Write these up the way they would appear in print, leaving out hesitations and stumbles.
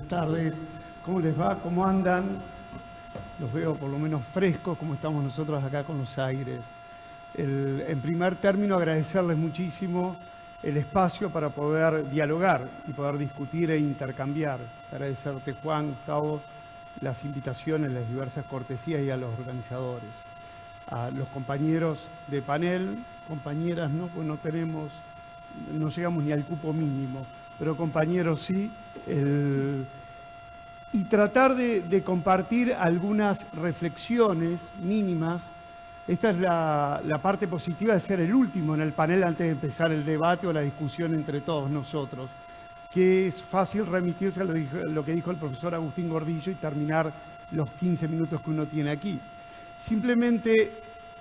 tardes. ¿Cómo les va? ¿Cómo andan? Los veo por lo menos frescos, como estamos nosotros acá con los aires. En primer término, agradecerles muchísimo el espacio para poder dialogar y poder discutir e intercambiar. Agradecerte, Juan, Gustavo, las invitaciones, las diversas cortesías y a los organizadores. A los compañeros de panel, compañeras, ¿no? Pues no llegamos ni al cupo mínimo, pero compañeros sí. Y tratar de compartir algunas reflexiones mínimas. Esta es la parte positiva de ser el último en el panel antes de empezar el debate o la discusión entre todos nosotros, que es fácil remitirse a lo que dijo el profesor Agustín Gordillo y terminar los 15 minutos que uno tiene aquí. Simplemente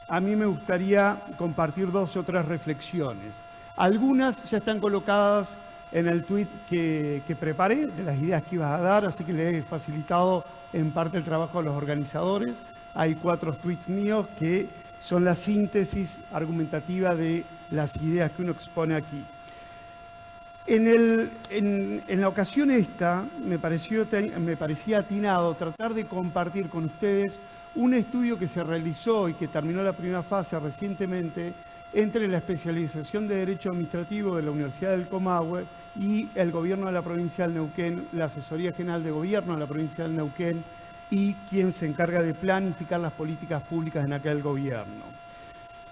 a mí me gustaría compartir 2 o 3 reflexiones. Algunas ya están colocadas en el tuit que preparé, de las ideas que ibas a dar, así que le he facilitado en parte el trabajo a los organizadores. Hay 4 tuits míos que son la síntesis argumentativa de las ideas que uno expone aquí. En la ocasión esta, me parecía atinado tratar de compartir con ustedes un estudio que se realizó y que terminó la primera fase recientemente entre la especialización de Derecho Administrativo de la Universidad del Comahue y el Gobierno de la Provincia del Neuquén, la Asesoría General de Gobierno de la Provincia del Neuquén y quien se encarga de planificar las políticas públicas en aquel gobierno.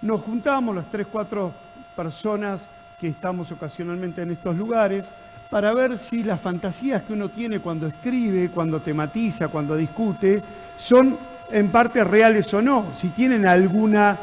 Nos juntamos las 3-4 personas que estamos ocasionalmente en estos lugares para ver si las fantasías que uno tiene cuando escribe, cuando tematiza, cuando discute, son en parte reales o no, si tienen alguna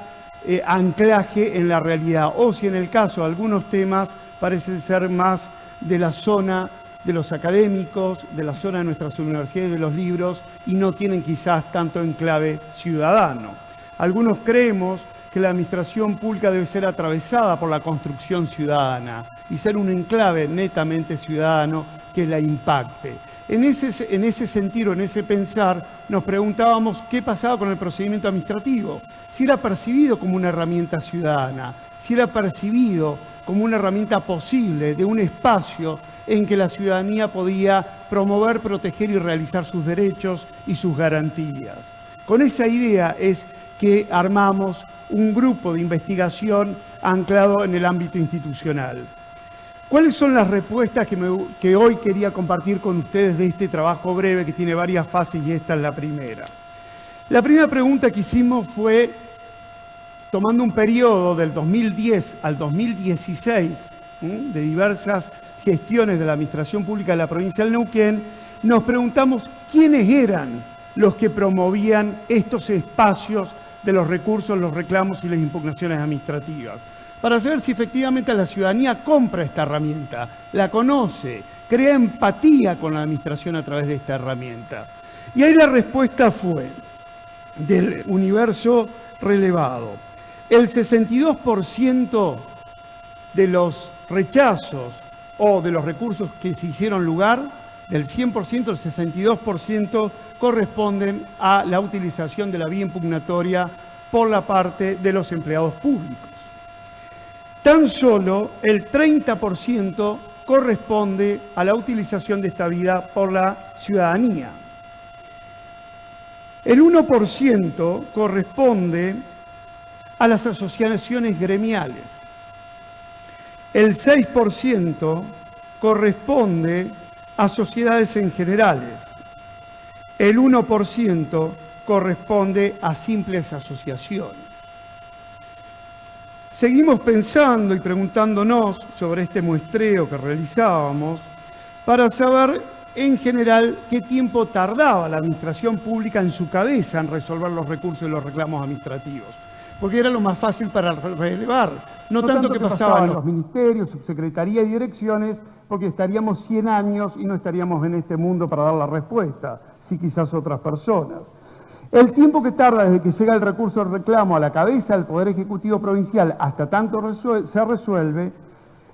anclaje en la realidad, o si en el caso de algunos temas parecen ser más de la zona de los académicos, de la zona de nuestras universidades, de los libros, y no tienen quizás tanto enclave ciudadano. Algunos creemos que la administración pública debe ser atravesada por la construcción ciudadana y ser un enclave netamente ciudadano que la impacte. En ese sentido, en ese pensar, nos preguntábamos qué pasaba con el procedimiento administrativo, si era percibido como una herramienta ciudadana, si era percibido como una herramienta posible de un espacio en que la ciudadanía podía promover, proteger y realizar sus derechos y sus garantías. Con esa idea es que armamos un grupo de investigación anclado en el ámbito institucional. ¿Cuáles son las respuestas que hoy quería compartir con ustedes de este trabajo breve que tiene varias fases y esta es la primera? La primera pregunta que hicimos fue, tomando un periodo del 2010 al 2016, de diversas gestiones de la Administración Pública de la Provincia del Neuquén, nos preguntamos quiénes eran los que promovían estos espacios de los recursos, los reclamos y las impugnaciones administrativas, para saber si efectivamente la ciudadanía compra esta herramienta, la conoce, crea empatía con la administración a través de esta herramienta. Y ahí la respuesta fue, del universo relevado, el 62% de los rechazos o de los recursos que se hicieron lugar, del 100%, el 62% corresponden a la utilización de la vía impugnatoria por la parte de los empleados públicos. Tan solo el 30% corresponde a la utilización de esta vía por la ciudadanía. El 1% corresponde a las asociaciones gremiales. El 6% corresponde a sociedades en generales. El 1% corresponde a simples asociaciones. Seguimos pensando y preguntándonos sobre este muestreo que realizábamos para saber en general qué tiempo tardaba la administración pública en su cabeza en resolver los recursos y los reclamos administrativos, porque era lo más fácil para relevar. No tanto que pasaba en los ministerios, subsecretaría y direcciones, porque estaríamos 100 años y no estaríamos en este mundo para dar la respuesta, sí quizás otras personas. El tiempo que tarda desde que llega el recurso de reclamo a la cabeza del Poder Ejecutivo Provincial hasta tanto se resuelve,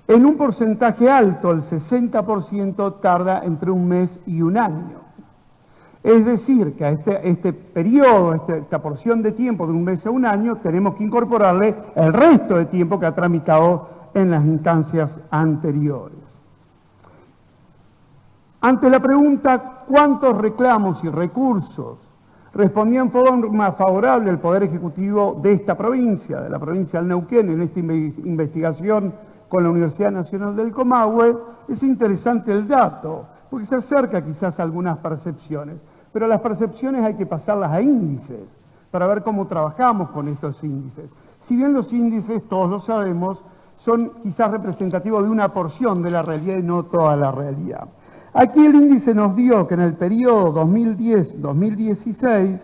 en un porcentaje alto, el 60% tarda entre 1 mes y 1 año. Es decir, que a este periodo, esta porción de tiempo de 1 mes a 1 año, tenemos que incorporarle el resto de tiempo que ha tramitado en las instancias anteriores. Ante la pregunta ¿cuántos reclamos y recursos respondía en forma favorable el Poder Ejecutivo de esta provincia, de la provincia del Neuquén, en esta investigación con la Universidad Nacional del Comahue? Es interesante el dato, porque se acerca quizás a algunas percepciones, pero las percepciones hay que pasarlas a índices para ver cómo trabajamos con estos índices. Si bien los índices, todos lo sabemos, son quizás representativos de una porción de la realidad y no toda la realidad. Aquí el índice nos dio que en el periodo 2010-2016,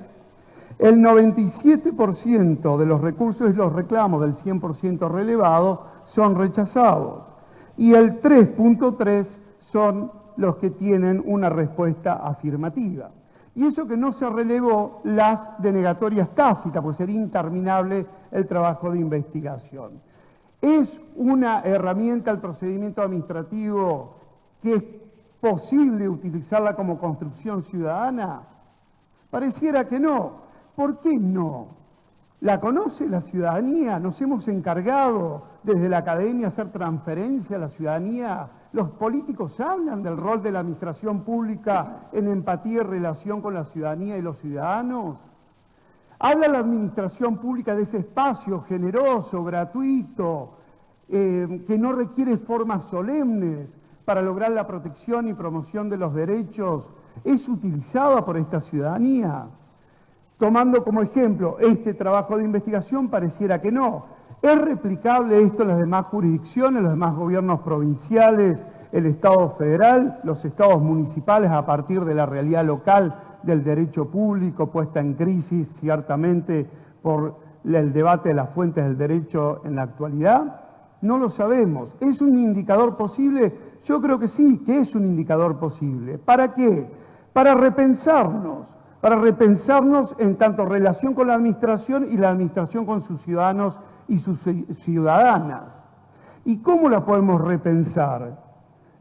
el 97% de los recursos y los reclamos del 100% relevado son rechazados y el 3.3% son los que tienen una respuesta afirmativa. Y eso que no se relevó las denegatorias tácitas, pues sería interminable el trabajo de investigación. ¿Es una herramienta el procedimiento administrativo que es posible utilizarla como construcción ciudadana? Pareciera que no. ¿Por qué no? ¿La conoce la ciudadanía? ¿Nos hemos encargado desde la academia hacer transferencia a la ciudadanía? ¿Los políticos hablan del rol de la administración pública en empatía y relación con la ciudadanía y los ciudadanos? ¿Habla la administración pública de ese espacio generoso, gratuito, que no requiere formas solemnes para lograr la protección y promoción de los derechos? ¿Es utilizada por esta ciudadanía? Tomando como ejemplo este trabajo de investigación, pareciera que no. ¿Es replicable esto en las demás jurisdicciones, los demás gobiernos provinciales, el Estado federal, los estados municipales a partir de la realidad local del derecho público puesta en crisis ciertamente por el debate de las fuentes del derecho en la actualidad? No lo sabemos. ¿Es un indicador posible? Yo creo que sí, que es un indicador posible. ¿Para qué? Para repensarnos en tanto relación con la administración y la administración con sus ciudadanos y sus ciudadanas. ¿Y cómo la podemos repensar?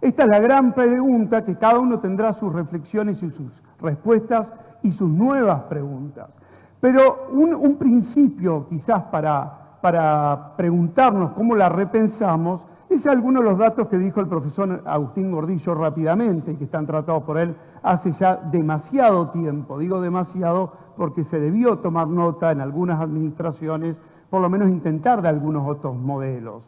Esta es la gran pregunta que cada uno tendrá sus reflexiones y sus respuestas y sus nuevas preguntas. Pero un principio quizás para preguntarnos cómo la repensamos es algunos de los datos que dijo el profesor Agustín Gordillo rápidamente y que están tratados por él hace ya demasiado tiempo. Digo demasiado porque se debió tomar nota en algunas administraciones, por lo menos intentar de algunos otros modelos.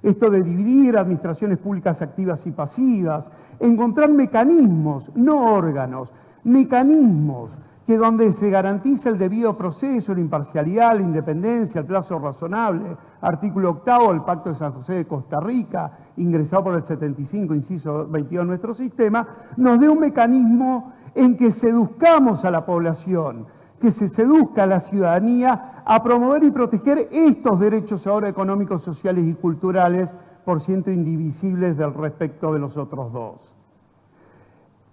Esto de dividir administraciones públicas activas y pasivas, encontrar mecanismos, no órganos, mecanismos que donde se garantiza el debido proceso, la imparcialidad, la independencia, el plazo razonable, artículo 8 del Pacto de San José de Costa Rica, ingresado por el 75, inciso 22 de nuestro sistema, nos dé un mecanismo en que seduzcamos a la población, que se seduzca a la ciudadanía a promover y proteger estos derechos ahora económicos, sociales y culturales, por ciento indivisibles del respecto de los otros dos.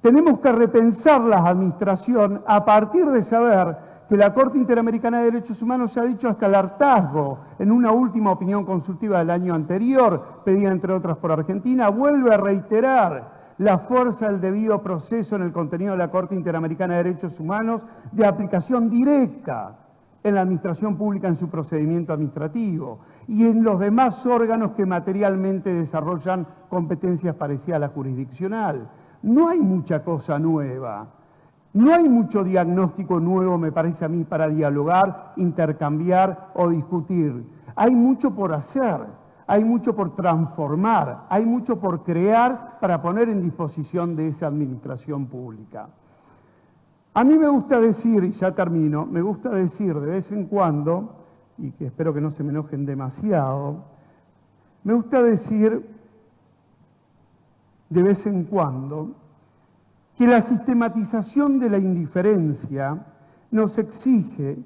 Tenemos que repensar la administración a partir de saber que la Corte Interamericana de Derechos Humanos se ha dicho hasta el hartazgo, en una última opinión consultiva del año anterior, pedida entre otras por Argentina, vuelve a reiterar la fuerza del debido proceso en el contenido de la Corte Interamericana de Derechos Humanos de aplicación directa en la administración pública en su procedimiento administrativo y en los demás órganos que materialmente desarrollan competencias parecidas a la jurisdiccional. No hay mucha cosa nueva, no hay mucho diagnóstico nuevo, me parece a mí, para dialogar, intercambiar o discutir. Hay mucho por hacer, hay mucho por transformar, hay mucho por crear para poner en disposición de esa administración pública. A mí me gusta decir, y ya termino, me gusta decir de vez en cuando, y que espero que no se me enojen demasiado, me gusta decir de vez en cuando que la sistematización de la indiferencia nos exige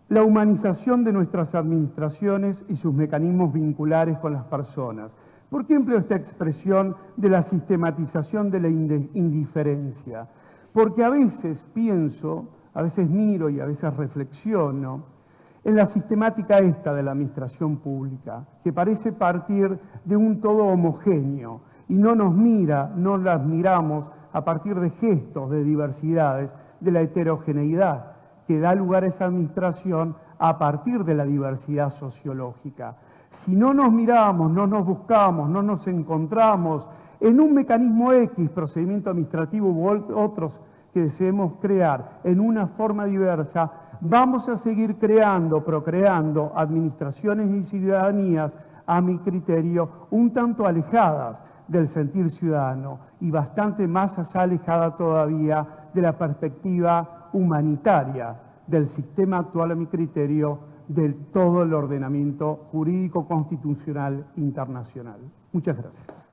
la humanización de nuestras administraciones y sus mecanismos vinculares con las personas. ¿Por qué empleo esta expresión de la sistematización de la indiferencia? Porque a veces pienso, a veces miro y a veces reflexiono en la sistemática esta de la administración pública, que parece partir de un todo homogéneo y no nos mira, no las miramos a partir de gestos, de diversidades, de la heterogeneidad que da lugar a esa administración a partir de la diversidad sociológica. Si no nos miramos, no nos buscamos, no nos encontramos en un mecanismo X, procedimiento administrativo u otros que deseemos crear en una forma diversa, vamos a seguir procreando administraciones y ciudadanías, a mi criterio, un tanto alejadas del sentir ciudadano y bastante más allá alejada todavía de la perspectiva humanitaria del sistema actual, a mi criterio, de todo el ordenamiento jurídico constitucional internacional. Muchas gracias.